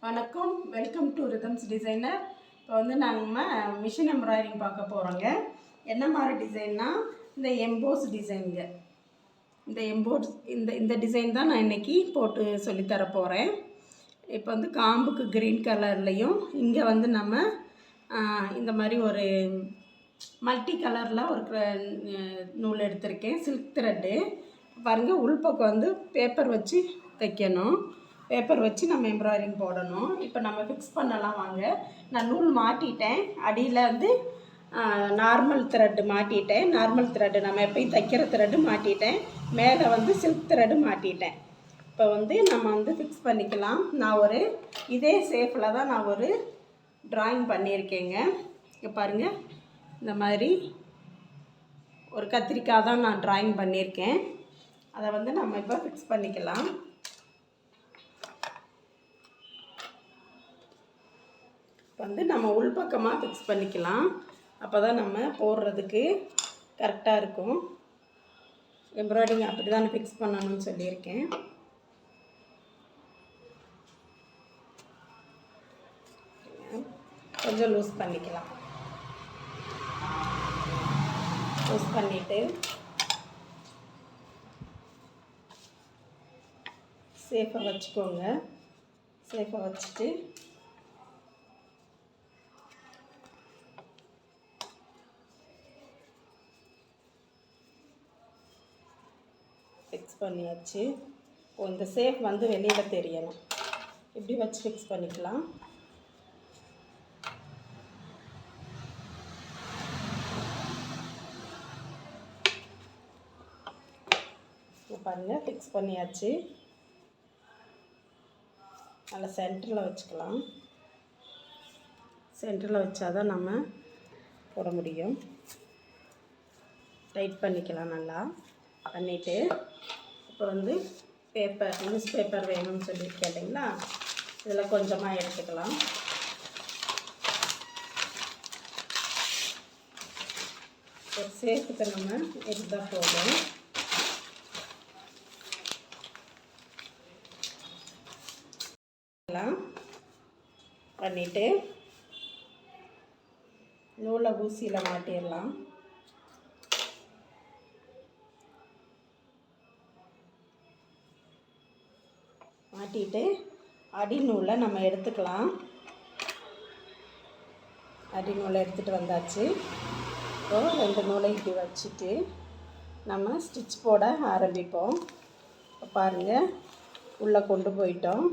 வணக்கம், welcome to rhythms designer. இப்போ வந்து நாங்கள் மிஷின் எம்ப்ராய்டிங் பார்க்க போகிறோங்க. என்ன மாதிரி டிசைன்னா இந்த எம்போஸ் டிசைனுங்க. இந்த டிசைன் தான் நான் இன்றைக்கி போட்டு சொல்லித்தர போகிறேன். இப்போ வந்து காம்புக்கு க்ரீன் கலர்லேயும் இங்கே வந்து நம்ம இந்த மாதிரி ஒரு மல்டி கலரில் ஒரு நூல் எடுத்திருக்கேன், சில்க் த்ரெட்டு. பாருங்கள், உள்பக்கம் வந்து பேப்பர் வச்சு தைக்கணும். பேப்பர் வச்சு நம்ம எம்ப்ராய்டிங் போடணும். இப்போ நம்ம ஃபிக்ஸ் பண்ணலாம் வாங்க. நான் நூல் மாட்டிட்டேன். அடியில் வந்து நார்மல் த்ரெட்டு மாட்டிட்டேன். நார்மல் த்ரெட்டு நம்ம எப்பயும் தைக்கிற த்ரெட்டு மாட்டிட்டேன். மேலே வந்து சில்க் த்ரெட்டு மாட்டிட்டேன். இப்போ வந்து நம்ம வந்து ஃபிக்ஸ் பண்ணிக்கலாம். நான் ஒரு இதே ஷேப்பில் தான் நான் ஒரு ட்ராயிங் பண்ணியிருக்கேங்க. இங்கே பாருங்கள், இந்த மாதிரி ஒரு கத்திரிக்காய் தான் நான் ட்ராயிங் பண்ணியிருக்கேன். அதை வந்து நம்ம இப்போ ஃபிக்ஸ் பண்ணிக்கலாம். வந்து நம்ம உள்பக்கமாக ஃபிக்ஸ் பண்ணிக்கலாம். அப்போ தான் நம்ம போடுறதுக்கு கரெக்டாக இருக்கும். எம்ப்ராய்டிங் அப்படி தான் ஃபிக்ஸ் பண்ணணும்னு சொல்லியிருக்கேன். கொஞ்சம் லூஸ் பண்ணிக்கலாம். லூஸ் பண்ணிவிட்டு சேஃபாக வச்சுக்கோங்க. சேஃபாக வச்சுட்டு ஃபிக்ஸ் பண்ணியாச்சு. இந்த சேஃப் வந்து வெளியில் தெரியணும். இப்படி வச்சு ஃபிக்ஸ் பண்ணிக்கலாம். பாருங்கள், ஃபிக்ஸ் பண்ணியாச்சு. நல்லா சென்டரில் வச்சுக்கலாம். சென்டரில் வச்சா தான் நம்ம போட முடியும். டைட் பண்ணிக்கலாம். நல்லா பண்ணிவிட்டு இப்போ வந்து நியூஸ் பேப்பர் வேணும்னு சொல்லி கேட்டிங்களா, இதில் கொஞ்சமாக எடுத்துக்கலாம். ஒரு சேஃபுக்கு நம்ம எடுத்தால் போதும். பண்ணிவிட்டு நூலை ஊசியில் மாட்டிடலாம். மாட்டிட்டு அடி நூலை நம்ம எடுத்துக்கலாம். அடி நூலை எடுத்துகிட்டு வந்தாச்சு. இப்போ 2 நூலை இப்படி வச்சுட்டு நம்ம ஸ்டிச் போட ஆரம்பிப்போம். இப்போ பாருங்கள், உள்ளே கொண்டு போயிட்டோம்.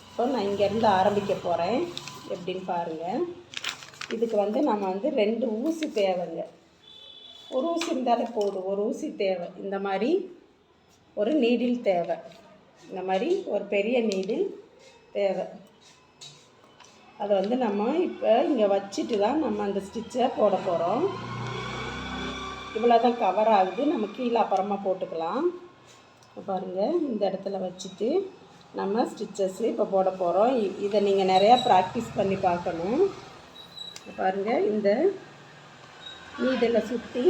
இப்போ நான் இங்கேருந்து ஆரம்பிக்க போகிறேன். எப்படின்னு பாருங்கள். இதுக்கு வந்து நம்ம வந்து 2 ஊசி தேவைங்க. ஒரு ஊசி இருந்தாலே போதும். ஒரு ஊசி தேவை. இந்த மாதிரி ஒரு நீடில் தேவை. இந்த மாதிரி ஒரு பெரிய நீடில் தேவை. அதை வந்து நம்ம இப்போ இங்கே வச்சுட்டு தான் நம்ம அந்த ஸ்டிச்சை போட போகிறோம். இவ்வளோ தான் கவர் ஆகுது. நம்ம கீழே அப்புறமா போட்டுக்கலாம். பாருங்கள், இந்த இடத்துல வச்சுட்டு நம்ம ஸ்டிச்சஸ்ஸு இப்போ போட போகிறோம். இதை நீங்கள் நிறையா ப்ராக்டிஸ் பண்ணி பார்க்கணும். பாருங்கள், இந்த நீடில் சுற்றி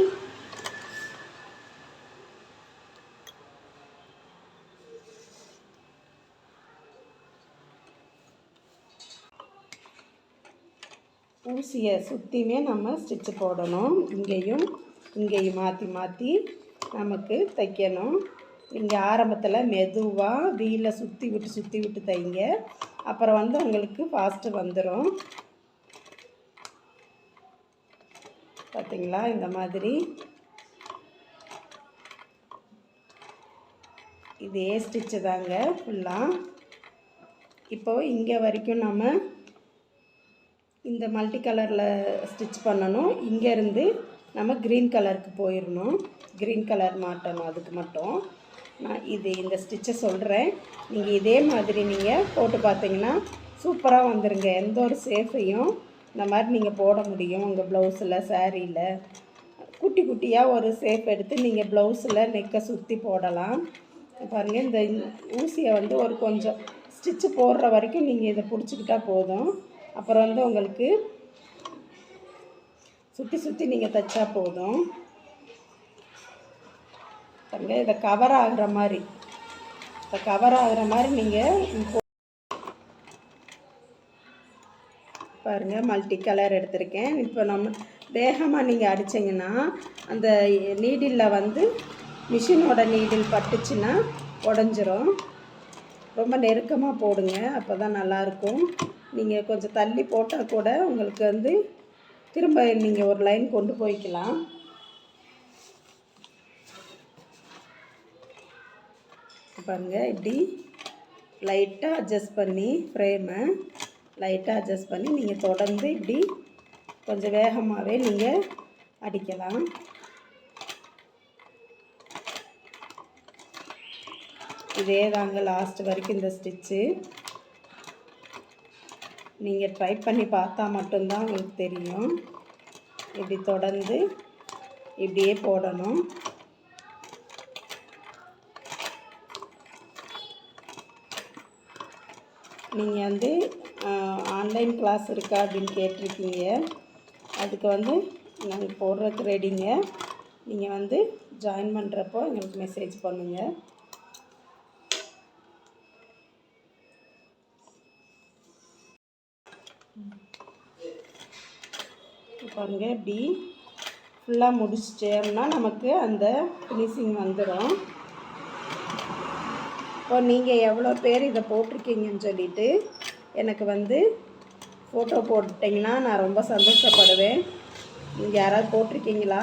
ஊசியை சுற்றியுமே நம்ம ஸ்டிச்சு போடணும். இங்கேயும் மாற்றி மாற்றி நமக்கு தைக்கணும். இங்கே ஆரம்பத்தில் மெதுவாக வீலை சுற்றி விட்டு தைங்க. அப்புறம் வந்து உங்களுக்கு ஃபாஸ்ட்டு வந்துடும். பார்த்தீங்களா, இந்த மாதிரி இதே ஸ்டிச்சு தாங்க ஃபுல்லாக. இப்போது இங்கே வரைக்கும் நம்ம இந்த மல்டி கலரில் ஸ்டிச் பண்ணணும். இங்கேருந்து நம்ம க்ரீன் கலருக்கு போயிடணும். க்ரீன் கலர் மாட்டணும். அதுக்கு மட்டும் நான் இந்த ஸ்டிச்சை சொல்கிறேன். நீங்கள் இதே மாதிரி நீங்கள் போட்டு பார்த்தீங்கன்னா சூப்பராக வந்துடுங்க. எந்த ஒரு சேஃபையும் இந்த மாதிரி நீங்கள் போட முடியும். உங்கள் ப்ளவுஸில், சாரியில் குட்டி குட்டியாக ஒரு சேஃப் எடுத்து நீங்கள் ப்ளவுஸில் நெக்கை சுற்றி போடலாம். பாருங்கள், இந்த ஊசியை வந்து ஒரு கொஞ்சம் ஸ்டிச்சு போடுற வரைக்கும் நீங்கள் இதை பிடிச்சிக்கிட்டா போதும். அப்புறம் வந்து உங்களுக்கு சுற்றி நீங்கள் தைச்சா போதும். பாருங்கள், இதை கவர் ஆகிற மாதிரி இப்போ கவர் ஆகிற மாதிரி நீங்கள் பாருங்கள், மல்டி கலர் எடுத்திருக்கேன். இப்போ நம்ம வேகமாக நீங்கள் அடிச்சிங்கன்னா அந்த நீடிலில் வந்து மிஷினோட நீடில் பட்டுச்சுன்னா உடஞ்சிரும். ரொம்ப நெருக்கமாக போடுங்க, அப்போ தான் நல்லாயிருக்கும். நீங்கள் கொஞ்சம் தள்ளி போட்டால் கூட உங்களுக்கு வந்து திரும்ப நீங்கள் ஒரு லைன் கொண்டு போய்க்கலாம். பாருங்கள், இப்படி லைட்டாக அட்ஜஸ்ட் பண்ணி ஃப்ரேமை லைட்டாக அட்ஜஸ்ட் பண்ணி நீங்கள் தொடர்ந்து இப்படி கொஞ்சம் வேகமாகவே நீங்கள் அடிக்கலாம். இதே தாங்க லாஸ்ட் வரைக்கும் இந்த ஸ்டிச்சு. நீங்கள் ட்ரை பண்ணி பார்த்தா மட்டும்தான் உங்களுக்கு தெரியும். இப்படி தொடர்ந்து இப்படியே போடணும். நீங்கள் வந்து ஆன்லைன் கிளாஸ் இருக்கா அப்படின்னு கேட்டிருக்கீங்க. அதுக்கு வந்து நாங்கள் போடுறதுக்கு ரெடிங்க. நீங்கள் வந்து ஜாயின் பண்ணுறப்போ எங்களுக்கு மெசேஜ் பண்ணுங்கள். பாருங்கள், இப்படி ஃபுல்லாக முடிச்சிட்டோம்னா நமக்கு அந்த ஃபினிஷிங் வந்துடும். இப்போ நீங்கள் எவ்வளோ பேர் இதை போட்டிருக்கீங்கன்னு சொல்லிவிட்டு எனக்கு வந்து ஃபோட்டோ போட்டிங்கன்னா நான் ரொம்ப சந்தோஷப்படுவேன். நீங்கள் யாராவது போட்டிருக்கீங்களா?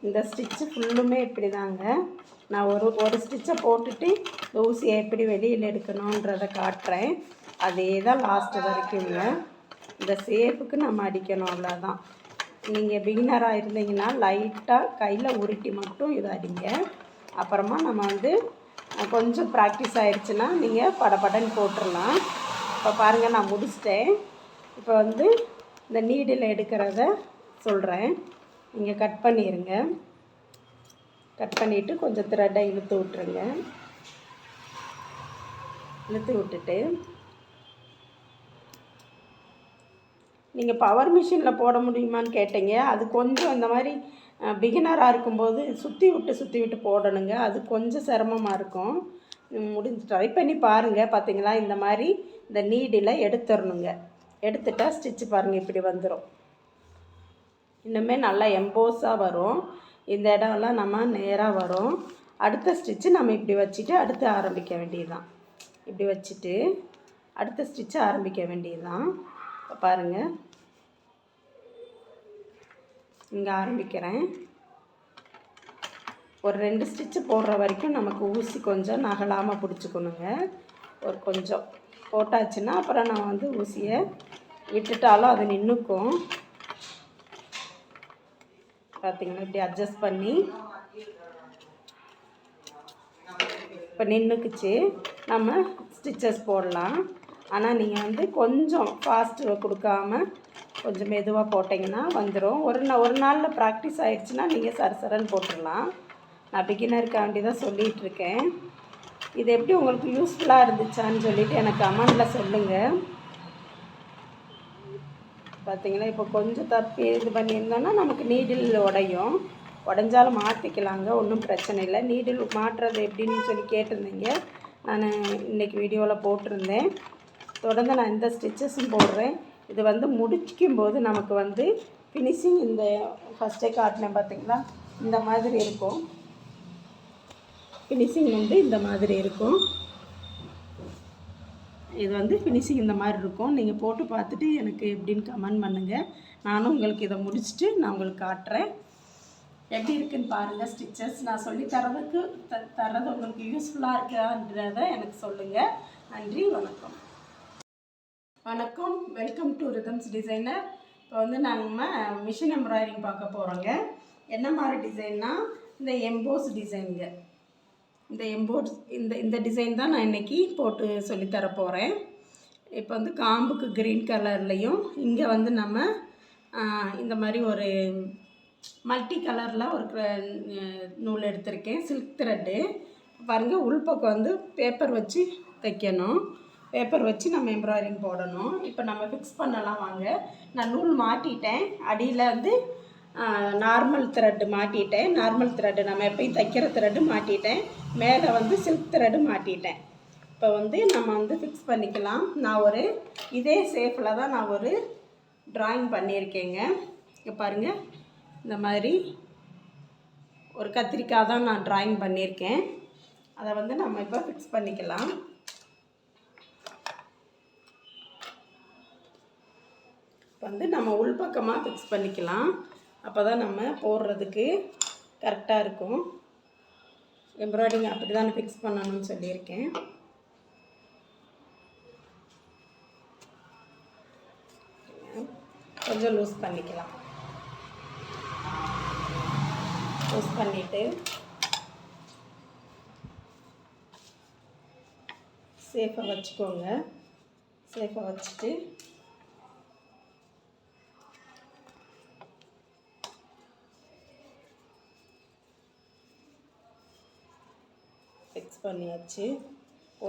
இந்த ஸ்டிச்சு ஃபுல்லுமே இப்படி தாங்க. நான் ஒரு ஸ்டிச்சை போட்டுட்டு ஊசியை எப்படி வெளியில் எடுக்கணுன்றதை காட்டுறேன். அதே தான் லாஸ்ட்டு வரைக்குங்க. இந்த சேஃபுக்கு நம்ம அடிக்கணும், அவ்வளோதான். நீங்கள் பிகினராக இருந்தீங்கன்னா லைட்டாக கையில் உருட்டி மட்டும் இதை அடிங்க. அப்புறமா நம்ம வந்து கொஞ்சம் ப்ராக்டிஸ் ஆகிடுச்சுன்னா நீங்கள் படபடன்னு போட்டுடலாம். இப்போ பாருங்கள், நான் முடிச்சிட்டேன். இப்போ வந்து இந்த நீடில் எடுக்கிறத சொல்கிறேன். நீங்கள் கட் பண்ணிடுங்க. கட் பண்ணிவிட்டு கொஞ்சம் த்ரெட்டை இழுத்து விட்டுருங்க. இழுத்து விட்டுட்டு நீங்கள் பவர் மிஷினில் போட முடியுமான்னு கேட்டீங்க. அது கொஞ்சம் இந்த மாதிரி பிகினராக இருக்கும்போது சுற்றி விட்டு போடணுங்க. அது கொஞ்சம் சிரமமாக இருக்கும். முடிஞ்சு ட்ரை பண்ணி பாருங்கள். பார்த்தீங்களா, இந்த மாதிரி இந்த நீடில் எடுத்துடணுங்க. எடுத்துட்டால் ஸ்டிச்சு பாருங்கள் இப்படி வந்துடும். இன்னுமே நல்லா எம்போஸாக வரும். இந்த இடம்லாம் நம்ம நேராக வரும். அடுத்த ஸ்டிச்சு நம்ம இப்படி வச்சுட்டு அடுத்து ஆரம்பிக்க வேண்டியது தான். இப்படி வச்சுட்டு அடுத்த ஸ்டிச்சு ஆரம்பிக்க வேண்டியது தான். பாருங்கள், இங்கே ஆரம்பிக்கிறேன். ஒரு 2 ஸ்டிச்சு போடுற வரைக்கும் நமக்கு ஊசி கொஞ்சம் நகலாமல் பிடிச்சிக்கணுங்க. ஒரு கொஞ்சம் போட்டாச்சுன்னா அப்புறம் நான் வந்து ஊசியை விட்டுட்டாலும் அது நின்றுக்கும். பார்த்திங்கன்னா இப்படி அட்ஜஸ்ட் பண்ணி இப்போ நின்றுக்குச்சு. நம்ம ஸ்டிச்சஸ் போடலாம். ஆனால் நீங்கள் வந்து கொஞ்சம் ஃபாஸ்ட்டு கொடுக்காம கொஞ்சம் மெதுவாக போட்டிங்கன்னா வந்துடும். ஒரு நாளில் ப்ராக்டிஸ் ஆகிடுச்சுன்னா நீங்கள் சரசரன்னு போட்டுடலாம். நான் பிகினருக்காண்டி தான் சொல்லிகிட்ருக்கேன். இது எப்படி உங்களுக்கு யூஸ்ஃபுல்லாக இருந்துச்சான்னு சொல்லிவிட்டு எனக்கு கமெண்டில் சொல்லுங்கள். பார்த்தீங்களா, இப்போ கொஞ்சம் தப்பி இது பண்ணியிருந்தோன்னா நமக்கு நீடில் உடையும். உடஞ்சாலும் மாற்றிக்கலாங்க, ஒன்றும் பிரச்சனை இல்லை. நீடில் மாட்டுறது எப்படின்னு சொல்லி கேட்டிருந்தீங்க. நான் இன்றைக்கி வீடியோவில் போட்டிருந்தேன். தொடர்ந்து நான் இந்த ஸ்டிச்சஸும் போடுறேன். இது வந்து முடிக்கும்போது நமக்கு வந்து ஃபினிஷிங் இந்த ஃபஸ்ட்டே காட்டினேன் பார்த்தீங்களா, இந்த மாதிரி இருக்கும். ஃபினிஷிங் வந்து இந்த மாதிரி இருக்கும். இது வந்து ஃபினிஷிங் இந்த மாதிரி இருக்கும். நீங்கள் போட்டு பார்த்துட்டு எனக்கு எப்படின்னு கமெண்ட் பண்ணுங்கள். நானும் உங்களுக்கு இதை முடிச்சுட்டு நான் உங்களுக்கு காட்டுறேன். எப்படி இருக்குன்னு பாருங்கள். ஸ்டிச்சஸ் நான் சொல்லி தர்றது உங்களுக்கு யூஸ்ஃபுல்லாக இருக்கான்றத எனக்கு சொல்லுங்கள். நன்றி, வணக்கம். வணக்கம், வெல்கம் டு ரிதம்ஸ் டிசைனர். இப்போ வந்து நாங்கள் மிஷின் எம்ப்ராய்டிங் பார்க்க போகிறோங்க. என்ன மாதிரி டிசைன்னா இந்த எம்போஸ் டிசைனுங்க. இந்த டிசைன் தான் நான் இன்றைக்கி போட்டு சொல்லித்தர போகிறேன். இப்போ வந்து காம்புக்கு க்ரீன் கலர்லேயும் இங்கே வந்து நம்ம இந்த மாதிரி ஒரு மல்டி கலரில் ஒரு நூல் எடுத்திருக்கேன், சில்க் த்ரெட்டு. பாருங்கள், உள்பக்கம் வந்து பேப்பர் வச்சு தைக்கணும். பேப்பர் வச்சு நம்ம எம்ப்ராய்டிங் போடணும். இப்போ நம்ம ஃபிக்ஸ் பண்ணலாம் வாங்க. நான் நூல் மாட்டிட்டேன். அடியில் வந்து நார்மல் த்ரெட்டு மாட்டிட்டேன். நார்மல் த்ரெட்டு நம்ம எப்பயும் தைக்கிற த்ரெட்டு மாட்டிட்டேன். மேலே வந்து சில்க் த்ரெட்டு மாட்டிட்டேன். இப்போ வந்து நம்ம வந்து ஃபிக்ஸ் பண்ணிக்கலாம். நான் ஒரு இதே ஷேப்பில் தான் நான் ஒரு ட்ராயிங் பண்ணியிருக்கேங்க. இங்கே பாருங்கள், இந்த மாதிரி ஒரு கத்திரிக்காய் தான் நான் ட்ராயிங் பண்ணியிருக்கேன். அதை வந்து நம்ம இப்போ ஃபிக்ஸ் பண்ணிக்கலாம். இப்போ வந்து நம்ம உள்பக்கமாக ஃபிக்ஸ் பண்ணிக்கலாம். அப்போ தான் நம்ம போடுறதுக்கு கரெக்டாக இருக்கும். எம்ப்ராய்டிங் அப்படி தான் ஃபிக்ஸ் பண்ணணும்னு சொல்லியிருக்கேன். கொஞ்சம் லூஸ் பண்ணிக்கலாம். லூஸ் பண்ணிவிட்டு சேஃபாக வச்சுக்கோங்க. சேஃபாக வச்சுட்டு ஃபிக்ஸ் பண்ணியாச்சு.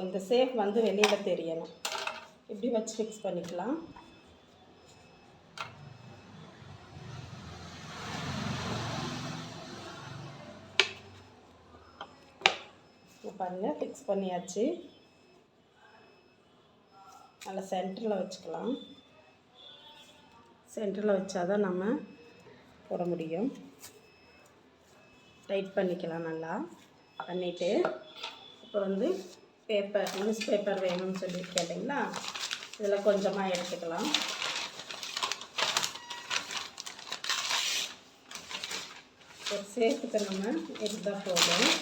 இந்த சேஃப் வந்து வெளியில் தெரியணும். இப்படி வச்சு ஃபிக்ஸ் பண்ணிக்கலாம். பாருங்கள், ஃபிக்ஸ் பண்ணியாச்சு. நல்லா சென்டரில் வச்சுக்கலாம். சென்டரில் வச்சா தான் நம்ம போட முடியும். டைட் பண்ணிக்கலாம். நல்லா பண்ணிவிட்டு இப்போ வந்து பேப்பர், நியூஸ் பேப்பர் வேணும்னு சொல்லி கேட்டிங்களா, இதில் கொஞ்சமாக எடுத்துக்கலாம். ஒரு சேஃபுக்கு நம்ம எடுத்தால் போதும்.